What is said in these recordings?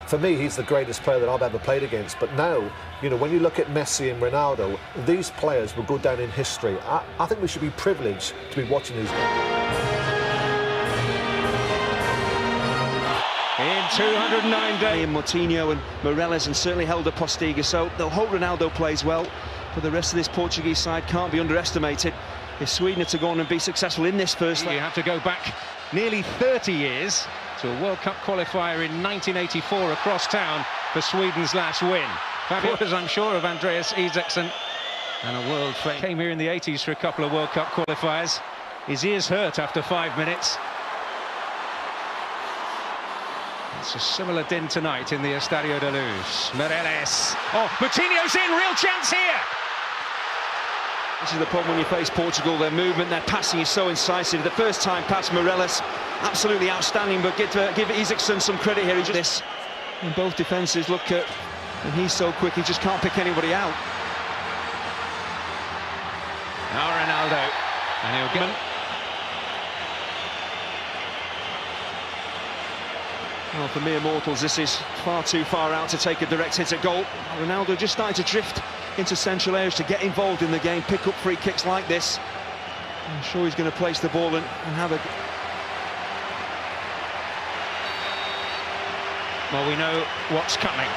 For me, he's the greatest player that I've ever played against. But now, you know, when you look at Messi and Ronaldo, these players will go down in history. I think we should be privileged to be watching these. In 209 days, Moutinho and Morelos, and certainly held up Postiga, so they'll hope Ronaldo plays well. But the rest of this Portuguese side can't be underestimated. If Sweden are to go on and be successful in this first leg. You have to go back nearly 30 years to a World Cup qualifier in 1984 across town for Sweden's last win. Fabulous, I'm sure, of Andreas Isaksson, and a world fame. Came here in the 80s for a couple of World Cup qualifiers. His ears hurt after 5 minutes. It's a similar din tonight in the Estadio de Luz. Morelos. Oh, Moutinho's in, real chance here. This is the problem when you face Portugal. Their movement, their passing is so incisive. The first time pass, Morelos, absolutely outstanding, but give Isaksson some credit here. He just this in both defences. Look at, and he's so quick, he just can't pick anybody out. Now Ronaldo, and he'll get. Well, for mere mortals, this is far too far out to take a direct hit at goal. Ronaldo just starting to drift into central areas to get involved in the game, pick up free kicks like this. I'm sure he's going to place the ball and have a... Well, we know what's coming.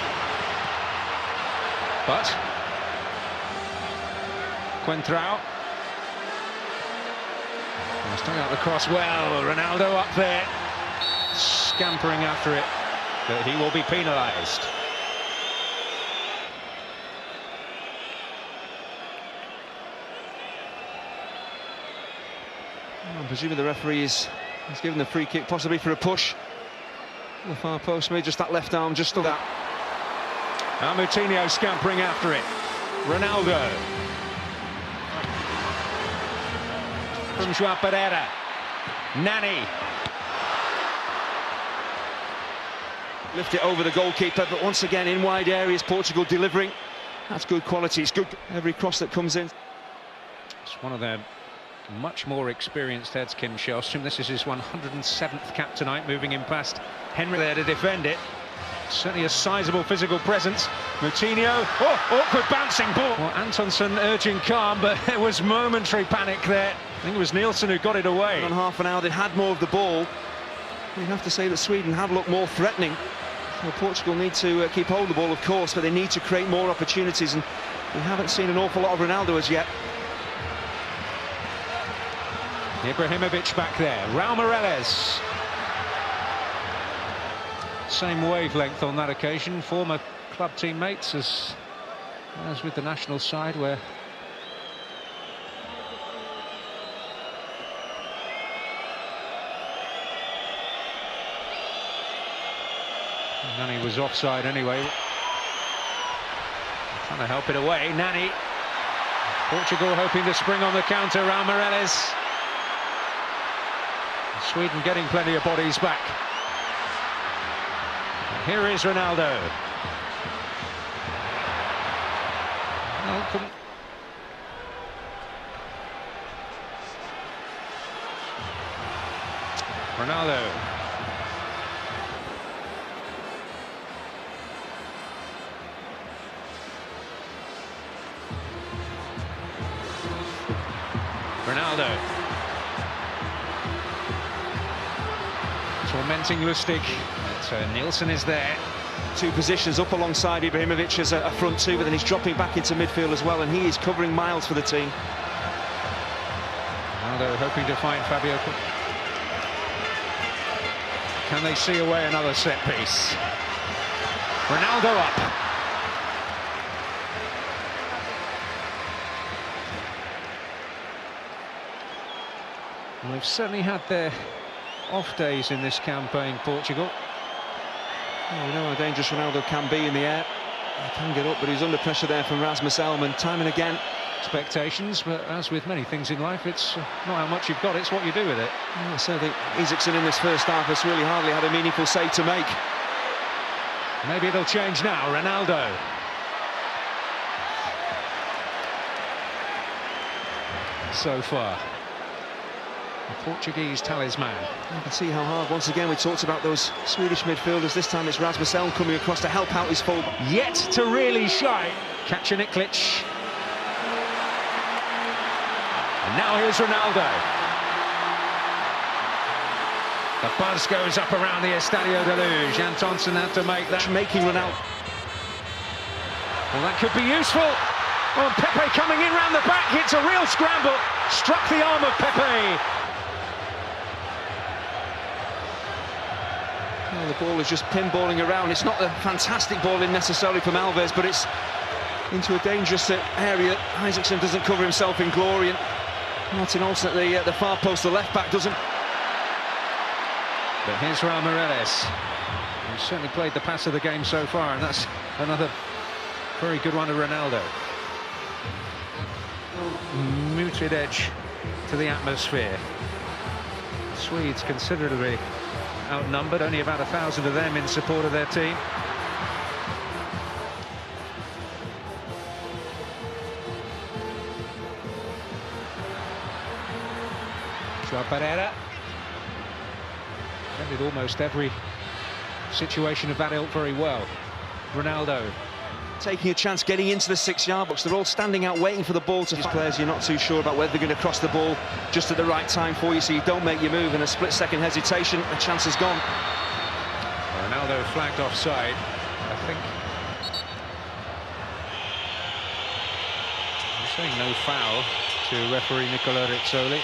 But Quentrao. Stuck out the cross well. Ronaldo up there, scampering after it, but he will be penalised. I'm presuming the referee is given the free kick, possibly for a push. The far post, maybe just that left arm, just that. Now Moutinho scampering after it. Ronaldo. From João Pereira. Nani. Lift it over the goalkeeper, but once again in wide areas, Portugal delivering. That's good quality, it's good every cross that comes in. It's one of their much more experienced heads, Kim Sjöström. This is his 107th cap tonight, moving in past Henry there to defend it. Certainly a sizable physical presence. Moutinho, oh, awkward bouncing ball. Well, Antonsson urging calm, but there was momentary panic there. I think it was Nielsen who got it away. On half an hour, they had more of the ball. We have to say that Sweden have looked more threatening. Well, Portugal need to keep hold of the ball, of course, but they need to create more opportunities, and we haven't seen an awful lot of Ronaldo as yet. Ibrahimovic back there. Raul Morelos. Same wavelength on that occasion. Former club teammates as with the national side, where Nani was offside anyway. Trying to help it away. Nani. Portugal hoping to spring on the counter. Raul Morelos. Sweden getting plenty of bodies back. Here is Ronaldo. Ronaldo. Ronaldo. Tormenting Lustig, but Nielsen is there. Two positions up alongside Ibrahimovic as a front two, but then he's dropping back into midfield as well, and he is covering miles for the team. Ronaldo hoping to find Fabio. Can they see away another set piece? Ronaldo up. Well, they've certainly had their off days in this campaign, Portugal. Well, we know how dangerous Ronaldo can be in the air. He can get up, but he's under pressure there from Rasmus Elm, time and again. Expectations, but as with many things in life, it's not how much you've got, it's what you do with it. Yeah, so I think Isaksson in this first half has really hardly had a meaningful save to make. Maybe it'll change now. Ronaldo. So far. the Portuguese talisman. You can see how hard, once again, we talked about those Swedish midfielders. This time it's Rasmus Elm coming across to help out his fullback. Yet to really shine. Kacaniklic. And now here's Ronaldo. The buzz goes up around the Estadio de Luz. Jan Thompson had to make that. Making Ronaldo. Well, that could be useful. Oh, and Pepe coming in round the back. It's a real scramble. Struck the arm of Pepe. Well, the ball is just pinballing around. It's not a fantastic ball in necessarily from Alves, but it's into a dangerous area. Isaacson doesn't cover himself in glory, and Martin Olsen at the far post, the left back, doesn't. But here's Raul Meireles. He's certainly played the pass of the game so far, and that's another very good one to Ronaldo. Muted edge to the atmosphere. Swedes considerably outnumbered, only about 1,000 of them in support of their team. Joao Pereira. Ended almost every situation of that ilk very well. Ronaldo. Taking a chance, getting into the 6-yard box. They're all standing out, waiting for the ball to... These players, you're not too sure about whether they're going to cross the ball just at the right time for you, so you don't make your move. In a split-second hesitation, the chance is gone. Ronaldo flagged offside, I think. I'm saying no foul to referee Nicola Rizzoli.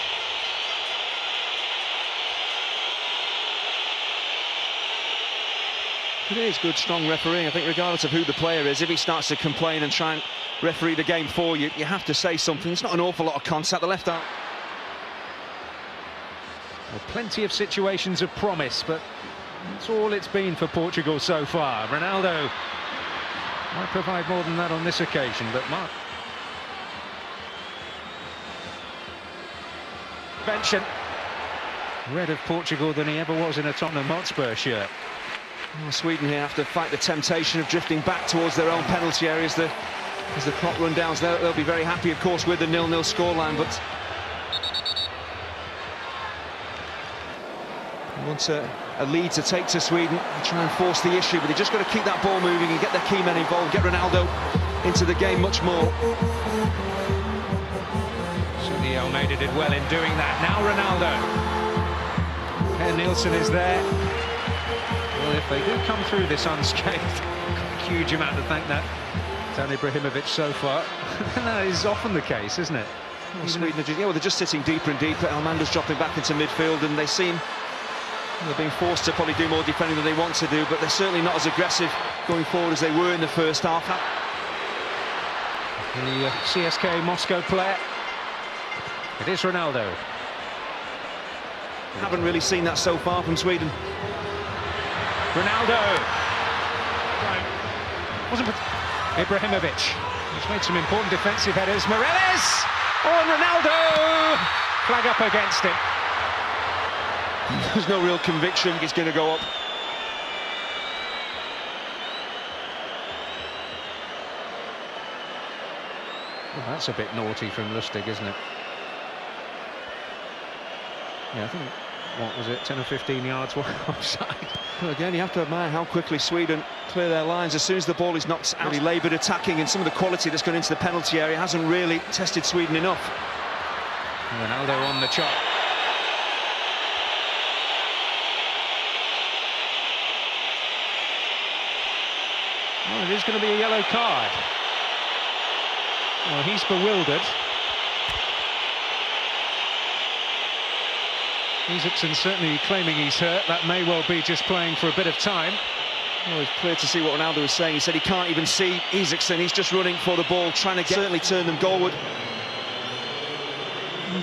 It is good, strong refereeing. I think regardless of who the player is, if he starts to complain and try and referee the game for you, you have to say something. It's not an awful lot of contact, the left arm. Well, plenty of situations of promise, but that's all it's been for Portugal so far. Ronaldo might provide more than that on this occasion, but Mark... Benchen. Red of Portugal than he ever was in a Tottenham Hotspur shirt. Well, Sweden here have to fight the temptation of drifting back towards their own penalty area as the clock runs down. They'll be very happy, of course, with the 0-0 scoreline, but they want a lead to take to Sweden and try and force the issue, but they've just got to keep that ball moving and get their key men involved, get Ronaldo into the game much more. Certainly Almeida did well in doing that. Now Ronaldo. Per Nielsen is there. Well, if they do come through this unscathed, a huge amount to thank that Zlatan Ibrahimovic so far. That is often the case, isn't it? Well, Sweden are just, they're just sitting deeper and deeper. Almanda's dropping back into midfield, and they seem they're being forced to probably do more defending than they want to do, but they're certainly not as aggressive going forward as they were in the first half. The CSKA Moscow player. It is Ronaldo. Haven't really seen that so far from Sweden. Ronaldo. Wasn't Ibrahimovic. He's made some important defensive headers. Meireles. Oh, and Ronaldo. Flag up against him. There's no real conviction it's going to go up. Well, that's a bit naughty from Lustig, isn't it? Yeah, I think, what was it, 10 or 15 yards offside. Well, again, you have to admire how quickly Sweden clear their lines. As soon as the ball is knocked out, really laboured attacking, and some of the quality that's gone into the penalty area hasn't really tested Sweden enough. Ronaldo on the chop. Well, it is going to be a yellow card. Well, he's bewildered. Isaacson certainly claiming he's hurt. That may well be just playing for a bit of time. Well, it's clear to see what Ronaldo was saying. He said he can't even see Isaacson. He's just running for the ball, trying to certainly turn them goalward.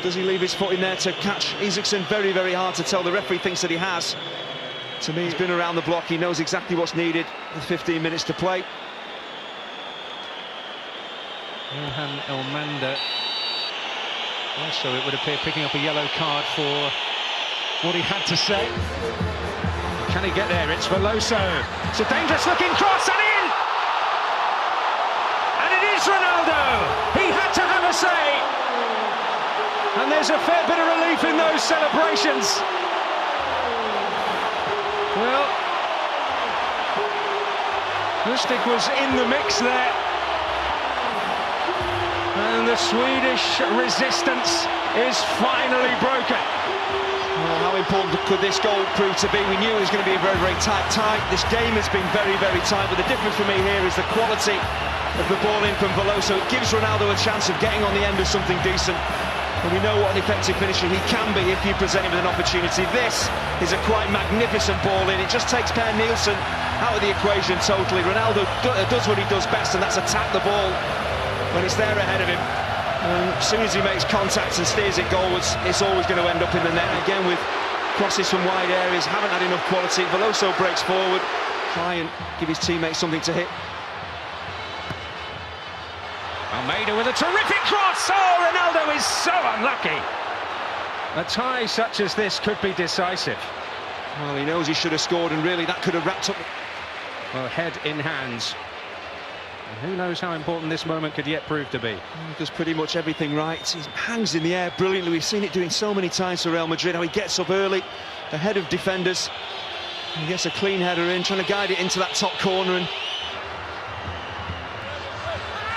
Does he leave his foot in there to catch Isaacson? Very, very hard to tell. The referee thinks that he has. To me, he's been around the block. He knows exactly what's needed with 15 minutes to play. Johan Elmander. Also, it would appear picking up a yellow card for what he had to say. Can he get there? It's Veloso. It's a dangerous looking cross and in! And it is Ronaldo! He had to have a say! And there's a fair bit of relief in those celebrations. Well, Lustig was in the mix there. And the Swedish resistance is finally broken. Well, how important could this goal prove to be? We knew it was going to be a very, very tight tie. This game has been very, very tight, but the difference for me here is the quality of the ball in from Veloso. It gives Ronaldo a chance of getting on the end of something decent. And we know what an effective finisher he can be if you present him with an opportunity. This is a quite magnificent ball in. It just takes Per Nielsen out of the equation totally. Ronaldo does what he does best, and that's attack the ball when it's there ahead of him. And as soon as he makes contact and steers it goalwards, it's always going to end up in the net. Again, with crosses from wide areas, haven't had enough quality. Veloso breaks forward, try and give his teammates something to hit. Almeida with a terrific cross. Oh, Ronaldo is so unlucky. A tie such as this could be decisive. Well, he knows he should have scored, and really that could have wrapped up. Well, head in hands. And who knows how important this moment could yet prove to be. He does pretty much everything right. He hangs in the air brilliantly. We've seen it doing so many times for Real Madrid. How he gets up early, ahead of defenders. He gets a clean header in, trying to guide it into that top corner. And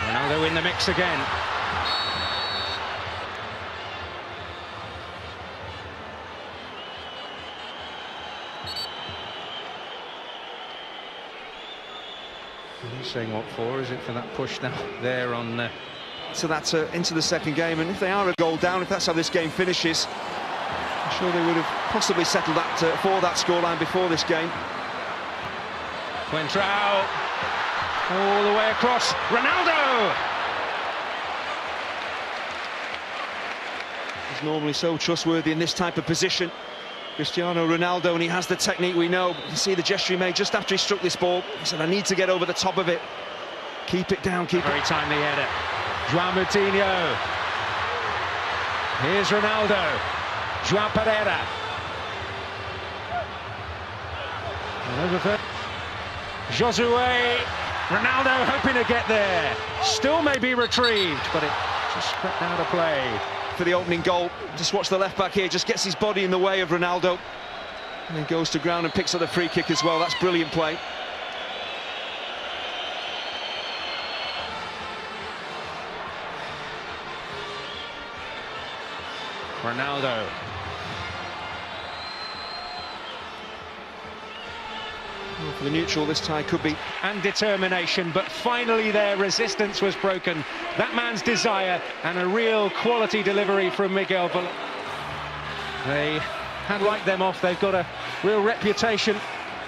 Ronaldo in the mix again. He's saying what for? Is it for that push now there on so that's into the second game, and if they are a goal down, if that's how this game finishes, I'm sure they would have possibly settled that for that scoreline before this game. Quentrao all the way across. Ronaldo! He's normally so trustworthy in this type of position, Cristiano Ronaldo, and he has the technique we know. You see the gesture he made just after he struck this ball. He said, I need to get over the top of it. Keep it down, keep it. Very timely header. João Moutinho. Here's Ronaldo. João Pereira. Josue. Ronaldo hoping to get there. Still may be retrieved, but it just crept out of play. For the opening goal, just watch the left back here, just gets his body in the way of Ronaldo, and then goes to ground and picks up the free kick as well. That's brilliant play. Ronaldo. Well, for the neutral, this tie could be. And determination, but finally their resistance was broken. That man's desire and a real quality delivery from Miguel Veloso. They had wiped them off. They've got a real reputation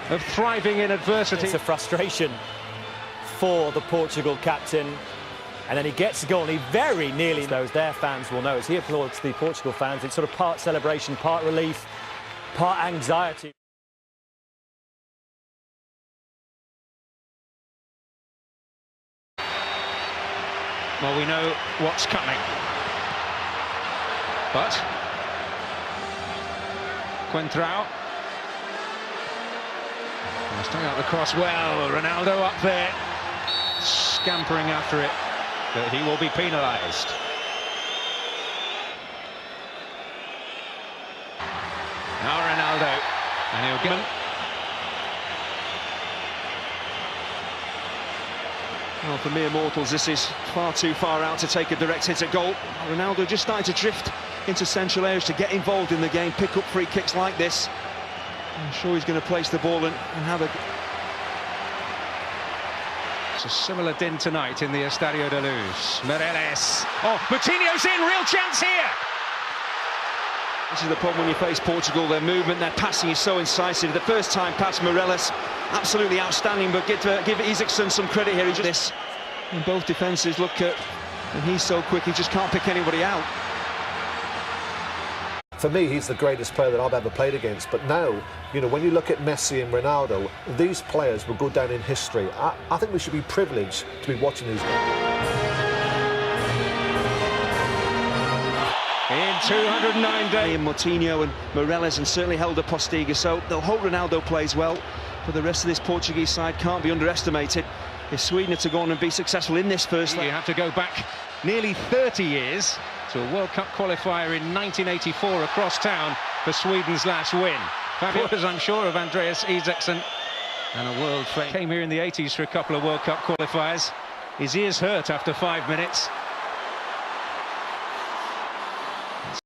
of thriving in adversity. It's a frustration for the Portugal captain. And then he gets a goal, and he very nearly knows. Their fans will know as he applauds the Portugal fans. It's sort of part celebration, part relief, part anxiety. Well, we know what's coming. But Quentrao. Staying out the cross well. Ronaldo up there, scampering after it, but he will be penalised. Now Ronaldo, and he'll get. Well, for mere mortals, this is far too far out to take a direct hit at goal. Ronaldo just starting to drift into central areas to get involved in the game, pick up free kicks like this. I'm sure he's going to place the ball and have a... It's a similar din tonight in the Estadio de Luz. Morelos. Oh, Moutinho's in, real chance here. This is the problem when you face Portugal. Their movement, their passing is so incisive. The first time pass, Morelos, absolutely outstanding, but give Isaacson some credit here. He just this. And both defences look at, and he's so quick, he just can't pick anybody out. For me, he's the greatest player that I've ever played against. But now, you know, when you look at Messi and Ronaldo, these players will go down in history. I think we should be privileged to be watching these. In 209 days. And Moutinho and Morelos, and certainly held up Postiga, so they'll hope Ronaldo plays well, but the rest of this Portuguese side can't be underestimated. if Sweden are to go on and be successful in this first leg. You have to go back nearly 30 years to a World Cup qualifier in 1984 across town for Sweden's last win. Fabulous, I'm sure, of Andreas Isaksson, and a world fame. Came here in the 80s for a couple of World Cup qualifiers. His ears hurt after 5 minutes.